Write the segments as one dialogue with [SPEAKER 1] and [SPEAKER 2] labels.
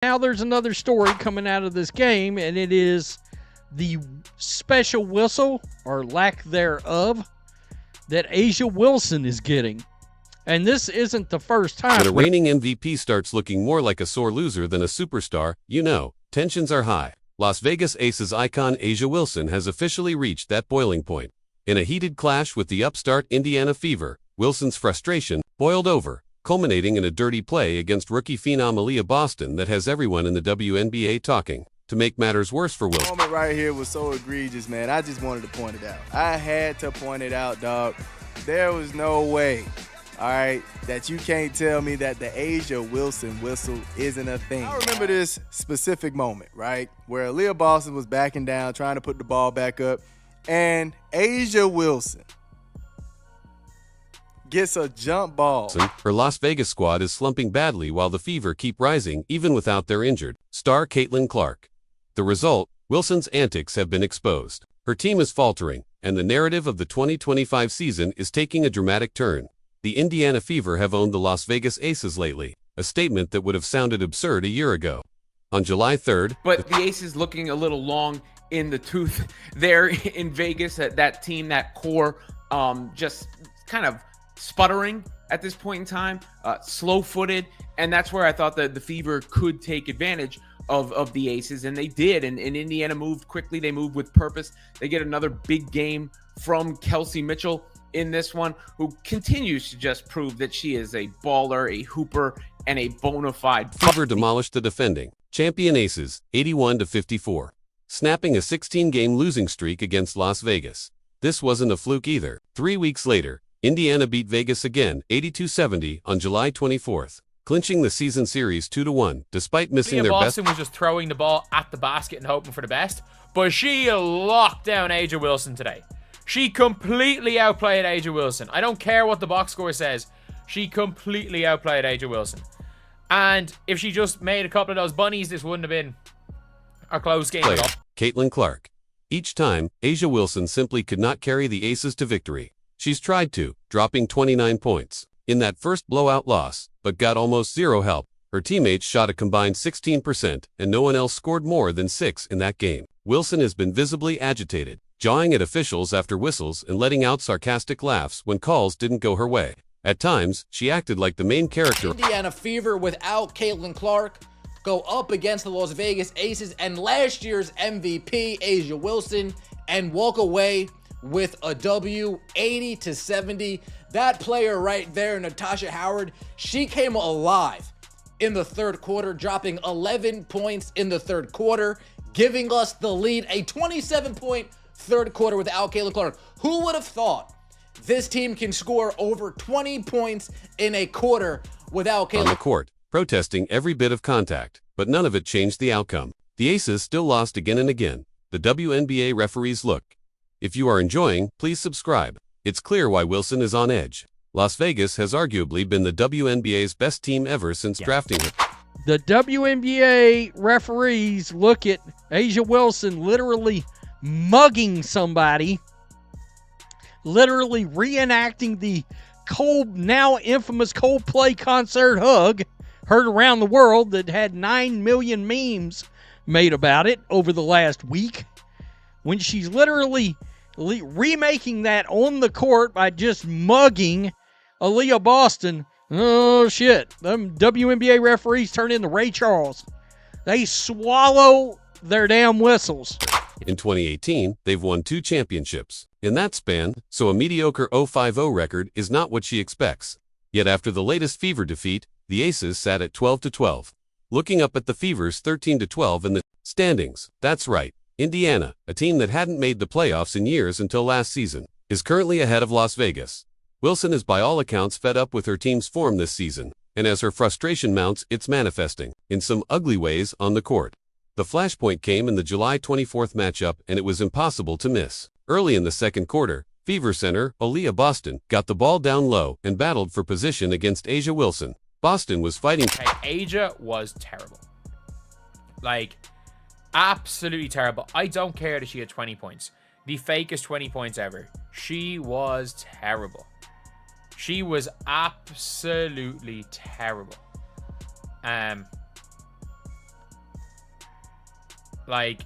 [SPEAKER 1] Now there's another story coming out of this game, and it is the special whistle, or lack thereof, that Asia Wilson is getting. And this isn't the first time.
[SPEAKER 2] When a reigning MVP starts looking more like a sore loser than a superstar, you know, tensions are high. Las Vegas Aces icon Asia Wilson has officially reached that boiling point. In a heated clash with the upstart Indiana Fever, Wilson's frustration boiled over, culminating in a dirty play against rookie phenom Aaliyah Boston that has everyone in the WNBA talking. To make matters worse for Wilson,
[SPEAKER 3] The moment right here was so egregious, man. I just wanted to point it out. I had to point it out, dog. There was no way, all right, that you can't tell me that the Asia Wilson whistle isn't a thing. I remember this specific moment, right, where Aaliyah Boston was backing down, trying to put the ball back up, and Asia Wilson gets a jump ball.
[SPEAKER 2] Her Las Vegas squad is slumping badly while the Fever keep rising even without their injured star Caitlin Clark. The result, Wilson's antics have been exposed. Her team is faltering, and the narrative of the 2025 season is taking a dramatic turn. The Indiana Fever have owned the Las Vegas Aces lately, a statement that would have sounded absurd a year ago. On July 3rd,
[SPEAKER 4] but the Aces looking a little long in the tooth there in Vegas. That team, that core, just kind of sputtering at this point in time, slow-footed, and that's where I thought that the Fever could take advantage of the Aces, and they did, and Indiana moved quickly. They moved with purpose. They get another big game from Kelsey Mitchell in this one, who continues to just prove that she is a baller, a hooper, and a bona fide.
[SPEAKER 2] Fever demolished the defending champion Aces 81-54, snapping a 16-game losing streak against Las Vegas. This wasn't a fluke either. 3 weeks later, Indiana beat Vegas again 82-70 on July 24th, clinching the season series 2-1 despite missing their
[SPEAKER 5] Boston
[SPEAKER 2] best.
[SPEAKER 5] was just throwing the ball at the basket and hoping for the best, but she locked down Asia Wilson today. She completely outplayed Asia Wilson. I don't care what the box score says. She completely outplayed Asia Wilson. And if she just made a couple of those bunnies, this wouldn't have been a close game at all.
[SPEAKER 2] Caitlin Clark. Each time, Asia Wilson simply could not carry the Aces to victory. She's tried to, dropping 29 points in that first blowout loss, but got almost zero help. Her teammates shot a combined 16%, and no one else scored more than 6 in that game. Wilson has been visibly agitated, jawing at officials after whistles and letting out sarcastic laughs when calls didn't go her way. At times, she acted like the main character.
[SPEAKER 6] Indiana Fever without Caitlin Clark go up against the Las Vegas Aces and last year's MVP, Asia Wilson, and walk away with a W, 80-70. That player right there, Natasha Howard, she came alive in the third quarter, dropping 11 points in the third quarter, giving us the lead, a 27-point third quarter without Caitlin Clark. Who would have thought this team can score over 20 points in a quarter without Caitlin?
[SPEAKER 2] On the court, protesting every bit of contact, but none of it changed the outcome. The Aces still lost again and again. The WNBA referees look. If you are enjoying, please subscribe. It's clear why Wilson is on edge. Las Vegas has arguably been the WNBA's best team ever since drafting her.
[SPEAKER 1] The WNBA referees look at Asia Wilson literally mugging somebody, literally reenacting the now infamous Coldplay concert hug heard around the world that had 9 million memes made about it over the last week, when she's literally remaking that on the court by just mugging Aaliyah Boston. Oh, shit. Them WNBA referees turn into Ray Charles. They swallow their damn whistles.
[SPEAKER 2] In 2018, they've won 2 championships in that span, so a mediocre 0-5-0 record is not what she expects. Yet after the latest Fever defeat, the Aces sat at 12-12. Looking up at the Fever's 13-12 in the standings, that's right, Indiana, a team that hadn't made the playoffs in years until last season, is currently ahead of Las Vegas. Wilson is by all accounts fed up with her team's form this season, and as her frustration mounts, it's manifesting in some ugly ways on the court. The flashpoint came in the July 24th matchup, and it was impossible to miss. Early in the second quarter, Fever center Aaliyah Boston got the ball down low and battled for position against Asia Wilson. Boston was fighting.
[SPEAKER 5] Asia was terrible. Like, absolutely terrible. I don't care that she had 20 points. The fakest 20 points ever. She was terrible. She was absolutely terrible. Like,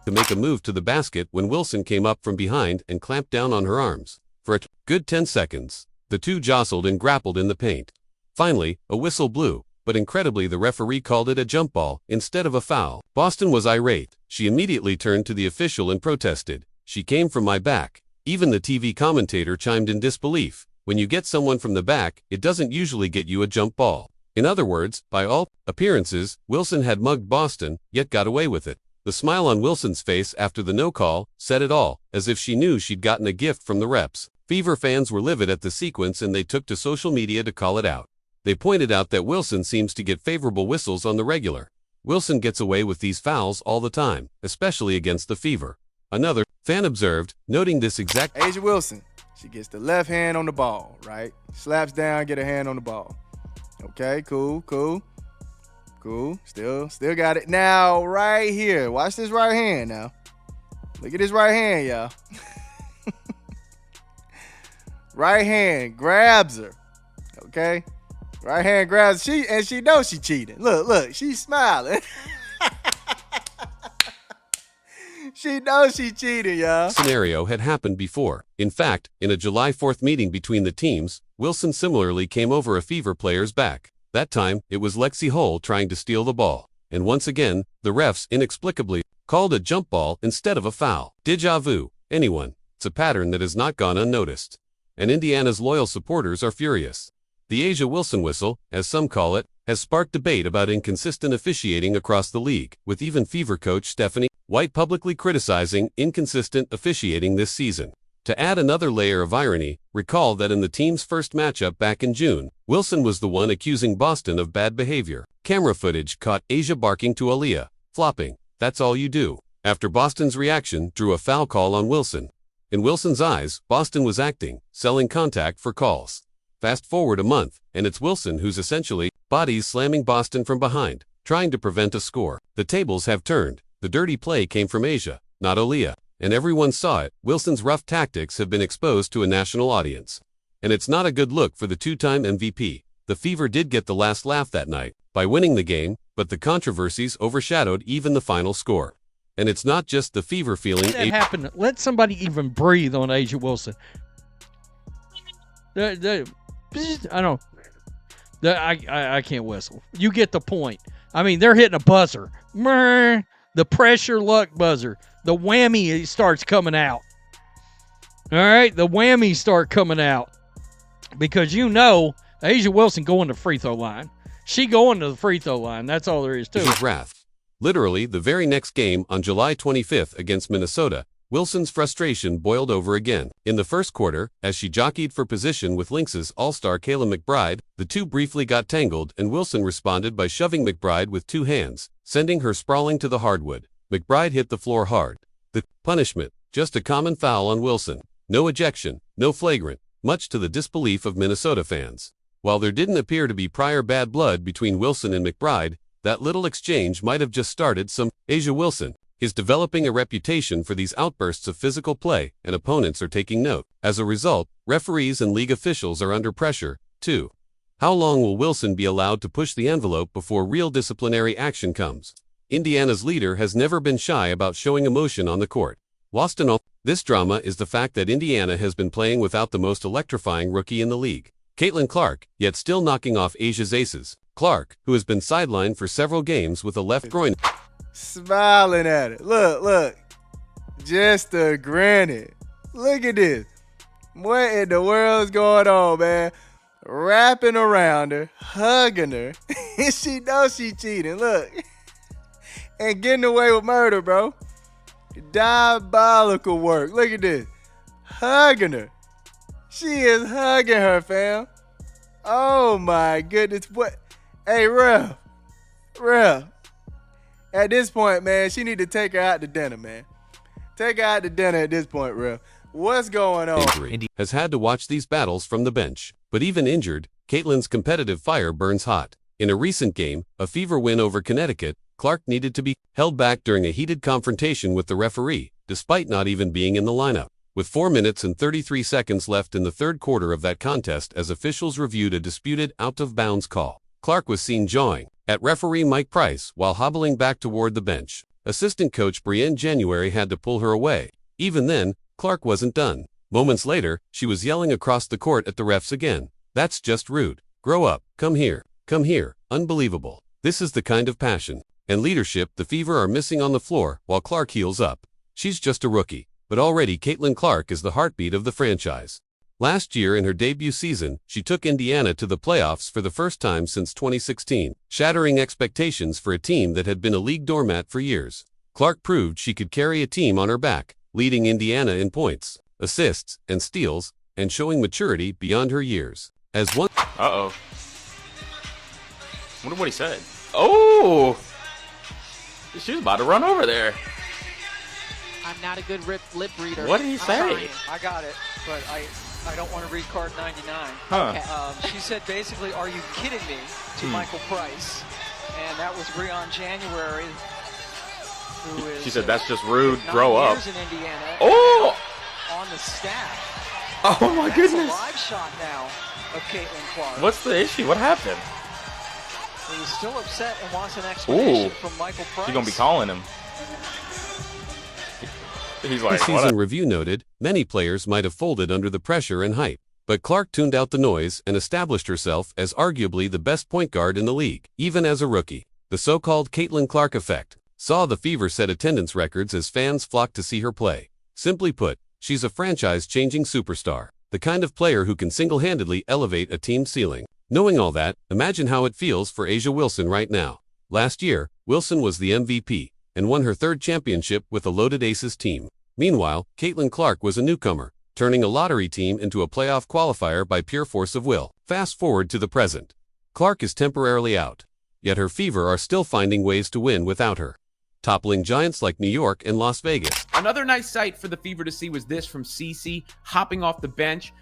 [SPEAKER 2] to make a move to the basket when Wilson came up from behind and clamped down on her arms. For a good 10 seconds, the two jostled and grappled in the paint. Finally, a whistle blew, but incredibly the referee called it a jump ball instead of a foul. Boston was irate. She immediately turned to the official and protested. "She came from my back." Even the TV commentator chimed in disbelief. When you get someone from the back, it doesn't usually get you a jump ball. In other words, by all appearances, Wilson had mugged Boston, yet got away with it. The smile on Wilson's face after the no call said it all, as if she knew she'd gotten a gift from the refs. Fever fans were livid at the sequence and they took to social media to call it out. They pointed out that Wilson seems to get favorable whistles on the regular. Wilson gets away with these fouls all the time, especially against the Fever. Another fan observed, noting this exact
[SPEAKER 3] A'ja Wilson, she gets the left hand on the ball, right? Slaps down, get a hand on the ball. Okay, cool. Still got it. Now, right here, watch this right hand now. Look at this right hand, y'all. Right hand grabs her, okay? Right hand grabs her. She knows she cheating. Look, she's smiling. She knows she cheated, y'all.
[SPEAKER 2] Scenario had happened before. In fact, in a July 4th meeting between the teams, Wilson similarly came over a Fever player's back. That time, it was Lexi Hull trying to steal the ball. And once again, the refs inexplicably called a jump ball instead of a foul. Déjà vu. Anyone. It's a pattern that has not gone unnoticed. And Indiana's loyal supporters are furious. The A'ja Wilson whistle, as some call it, has sparked debate about inconsistent officiating across the league, with even Fever coach Stephanie White publicly criticizing inconsistent officiating this season. To add another layer of irony, recall that in the team's first matchup back in June, Wilson was the one accusing Boston of bad behavior. Camera footage caught A'ja barking to Aaliyah, flopping, "That's all you do," after Boston's reaction drew a foul call on Wilson. In Wilson's eyes, Boston was acting, selling contact for calls. Fast forward a month, and it's Wilson who's essentially bodies slamming Boston from behind, trying to prevent a score. The tables have turned. The dirty play came from A'ja, not Aaliyah. And everyone saw it. Wilson's rough tactics have been exposed to a national audience. And it's not a good look for the two-time MVP. The Fever did get the last laugh that night by winning the game, but the controversies overshadowed even the final score. And it's not just the Fever feeling.
[SPEAKER 1] That happened. Let somebody even breathe on A'ja Wilson. I can't whistle. You get the point. I mean, they're hitting a buzzer. The pressure luck buzzer. The whammy starts coming out. All right, the whammies start coming out. Because A'ja Wilson going to the free throw line. She going to the free throw line. That's all there is to it.
[SPEAKER 2] Wrath. Literally, the very next game on July 25th against Minnesota, Wilson's frustration boiled over again. In the first quarter, as she jockeyed for position with Lynx's all-star Kayla McBride, the two briefly got tangled and Wilson responded by shoving McBride with two hands, sending her sprawling to the hardwood. McBride hit the floor hard. The punishment, just a common foul on Wilson. No ejection, no flagrant, much to the disbelief of Minnesota fans. While there didn't appear to be prior bad blood between Wilson and McBride, that little exchange might have just started some. A'ja Wilson is developing a reputation for these outbursts of physical play, and opponents are taking note. As a result, referees and league officials are under pressure, too. How long will Wilson be allowed to push the envelope before real disciplinary action comes? Indiana's leader has never been shy about showing emotion on the court. Lost in all this drama is the fact that Indiana has been playing without the most electrifying rookie in the league, Caitlin Clark, yet still knocking off Asia's aces. Clark, who has been sidelined for several games with a left groin.
[SPEAKER 3] Smiling at it. Look. Just a grinning. Look at this. What in the world's going on, man? Wrapping around her, hugging her. She knows she cheating. Look. And getting away with murder, bro. Diabolical work. Look at this. Hugging her. She is hugging her, fam. Oh, my goodness. What? Hey, Ref. At this point, man, she need to take her out to dinner, man. Take her out to dinner at this point, Ref. What's going on?
[SPEAKER 2] Has had to watch these battles from the bench. But even injured, Caitlin's competitive fire burns hot. In a recent game, a Fever win over Connecticut, Clark needed to be held back during a heated confrontation with the referee, despite not even being in the lineup. With 4 minutes and 33 seconds left in the third quarter of that contest as officials reviewed a disputed out-of-bounds call, Clark was seen jawing at referee Mike Price while hobbling back toward the bench. Assistant coach Brienne January had to pull her away. Even then, Clark wasn't done. Moments later, she was yelling across the court at the refs again. "That's just rude. Grow up. Come here. Come here." Unbelievable. This is the kind of passion and leadership the Fever are missing on the floor while Clark heals up. She's just a rookie, but already Caitlin Clark is the heartbeat of the franchise. Last year in her debut season, she took Indiana to the playoffs for the first time since 2016, shattering expectations for a team that had been a league doormat for years. Clark proved she could carry a team on her back, leading Indiana in points, assists, and steals, and showing maturity beyond her years. As one
[SPEAKER 7] Uh-oh. Wonder what he said. Oh! She was about to run over there.
[SPEAKER 8] I'm not a good lip reader.
[SPEAKER 7] What did he say?
[SPEAKER 8] Sorry.
[SPEAKER 9] I got it, but I don't want to read card 99.
[SPEAKER 7] Huh.
[SPEAKER 9] She said basically, "Are you kidding me?" to Michael Price, and that was Breon January, who is.
[SPEAKER 7] She said, "That's just rude.
[SPEAKER 9] 9
[SPEAKER 7] Grow up."
[SPEAKER 9] years in Indiana.
[SPEAKER 7] Oh!
[SPEAKER 9] On the staff.
[SPEAKER 7] Oh my
[SPEAKER 9] That's
[SPEAKER 7] goodness.
[SPEAKER 9] a live shot now of Caitlin Clark.
[SPEAKER 7] What's the issue? What happened?
[SPEAKER 9] He's still upset and wants an explanation
[SPEAKER 7] Ooh.
[SPEAKER 9] from Michael Price.
[SPEAKER 7] She's gonna be calling him. He's
[SPEAKER 2] The
[SPEAKER 7] like,
[SPEAKER 2] season
[SPEAKER 7] what?
[SPEAKER 2] review noted, many players might have folded under the pressure and hype, but Clark tuned out the noise and established herself as arguably the best point guard in the league, even as a rookie. The so-called Caitlin Clark effect saw the Fever set attendance records as fans flocked to see her play. Simply put, she's a franchise-changing superstar, the kind of player who can single-handedly elevate a team's ceiling. Knowing all that, imagine how it feels for A'ja Wilson right now. Last year, Wilson was the MVP and won her third championship with a loaded Aces team. Meanwhile, Caitlin Clark was a newcomer, turning a lottery team into a playoff qualifier by pure force of will. Fast forward to the present. Clark is temporarily out, yet her Fever are still finding ways to win without her, toppling giants like New York and Las Vegas.
[SPEAKER 4] Another nice sight for the Fever to see was this from Cece hopping off the bench.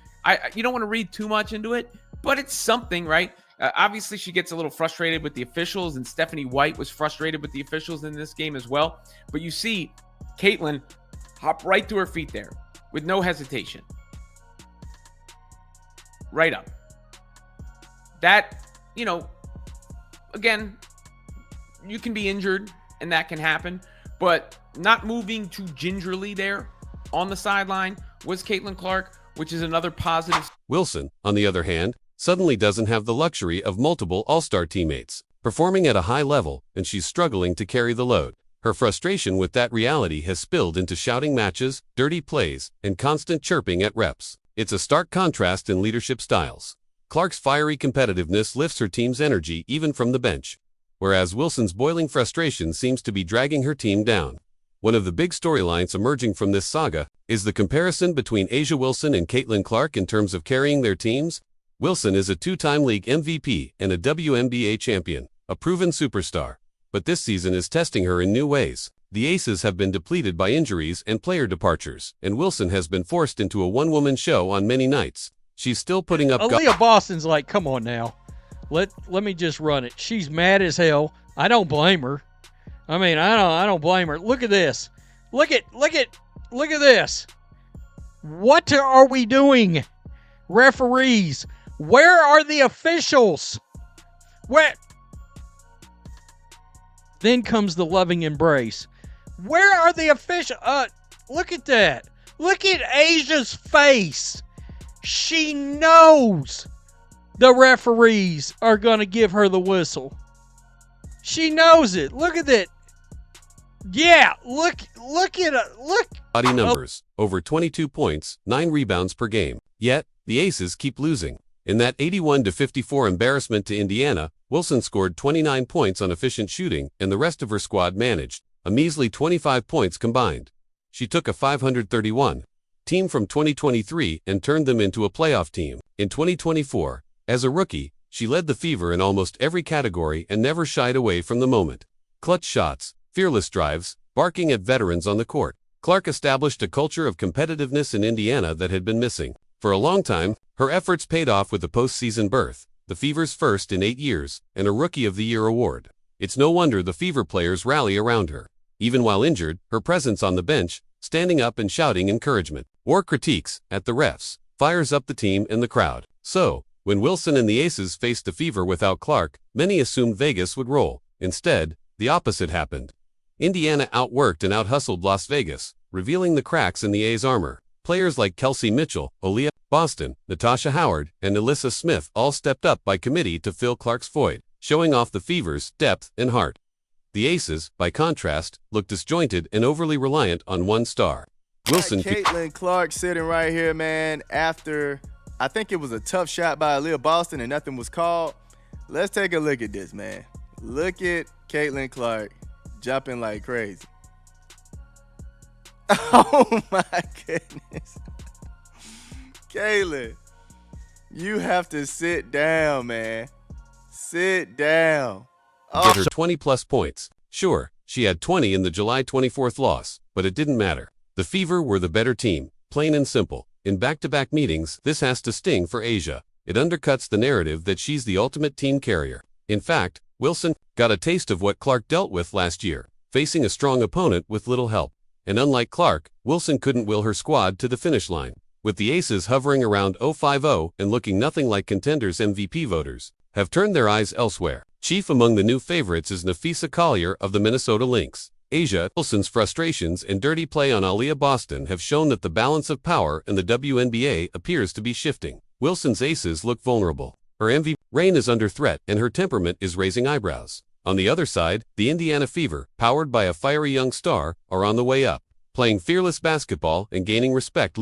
[SPEAKER 4] You don't want to read too much into it, but it's something, right? Obviously, she gets a little frustrated with the officials, and Stephanie White was frustrated with the officials in this game as well. But you see Caitlin hop right to her feet there with no hesitation. Right up. That, again, you can be injured, and that can happen, but not moving too gingerly there on the sideline was Caitlin Clark, which is another positive.
[SPEAKER 2] Wilson, on the other hand, suddenly doesn't have the luxury of multiple all-star teammates performing at a high level, and she's struggling to carry the load. Her frustration with that reality has spilled into shouting matches, dirty plays, and constant chirping at reps. It's a stark contrast in leadership styles. Clark's fiery competitiveness lifts her team's energy even from the bench, whereas Wilson's boiling frustration seems to be dragging her team down. One of the big storylines emerging from this saga is the comparison between A'ja Wilson and Caitlin Clark in terms of carrying their teams. Wilson is a two-time league MVP and a WNBA champion, a proven superstar, but this season is testing her in new ways. The Aces have been depleted by injuries and player departures, and Wilson has been forced into a one-woman show on many nights. She's still putting up.
[SPEAKER 1] Aaliyah Boston's like, come on now, let me just run it. She's mad as hell. I don't blame her. I mean, I don't blame her. Look at this. Look at this. What are we doing? Referees, where are the officials? Where? Then comes the loving embrace. Where are the officials? Look at that. Look at Asia's face. She knows the referees are going to give her the whistle. She knows it. Look at that. Yeah, look at it. Look.
[SPEAKER 2] Body numbers, over 22 points, 9 rebounds per game. Yet, the Aces keep losing. In that 81-54 embarrassment to Indiana, Wilson scored 29 points on efficient shooting, and the rest of her squad managed a measly 25 points combined. She took a 531 team from 2023 and turned them into a playoff team. In 2024, as a rookie, she led the Fever in almost every category and never shied away from the moment. Clutch shots, fearless drives, barking at veterans on the court. Clark established a culture of competitiveness in Indiana that had been missing. For a long time, her efforts paid off with a postseason berth, the Fever's first in 8 years, and a Rookie of the Year award. It's no wonder the Fever players rally around her. Even while injured, her presence on the bench, standing up and shouting encouragement or critiques at the refs, fires up the team and the crowd. So, when Wilson and the Aces faced the Fever without Clark, many assumed Vegas would roll. Instead, the opposite happened. Indiana outworked and outhustled Las Vegas, revealing the cracks in the A's armor. Players like Kelsey Mitchell, Aaliyah Boston, Natasha Howard, and Alyssa Smith all stepped up by committee to fill Clark's void, showing off the Fever's depth and heart. The Aces, by contrast, looked disjointed and overly reliant on one star. Wilson.
[SPEAKER 3] Caitlin Clark sitting right here, man, after I think it was a tough shot by Aaliyah Boston and nothing was called. Let's take a look at this, man. Look at Caitlin Clark jumping like crazy. Oh my goodness. Caitlin, you have to sit down, man. Sit down. Oh.
[SPEAKER 2] Get her 20-plus points. Sure, she had 20 in the July 24th loss, but it didn't matter. The Fever were the better team, plain and simple. In back-to-back meetings, this has to sting for Asia. It undercuts the narrative that she's the ultimate team carrier. In fact, Wilson got a taste of what Clark dealt with last year, facing a strong opponent with little help. And unlike Clark, Wilson couldn't will her squad to the finish line. With the Aces hovering around 0-5-0 and looking nothing like contenders, MVP voters have turned their eyes elsewhere. Chief among the new favorites is Napheesa Collier of the Minnesota Lynx. Asia Wilson's frustrations and dirty play on Aaliyah Boston have shown that the balance of power in the WNBA appears to be shifting. Wilson's Aces look vulnerable. Her MVP reign is under threat and her temperament is raising eyebrows. On the other side, the Indiana Fever, powered by a fiery young star, are on the way up, playing fearless basketball and gaining respect.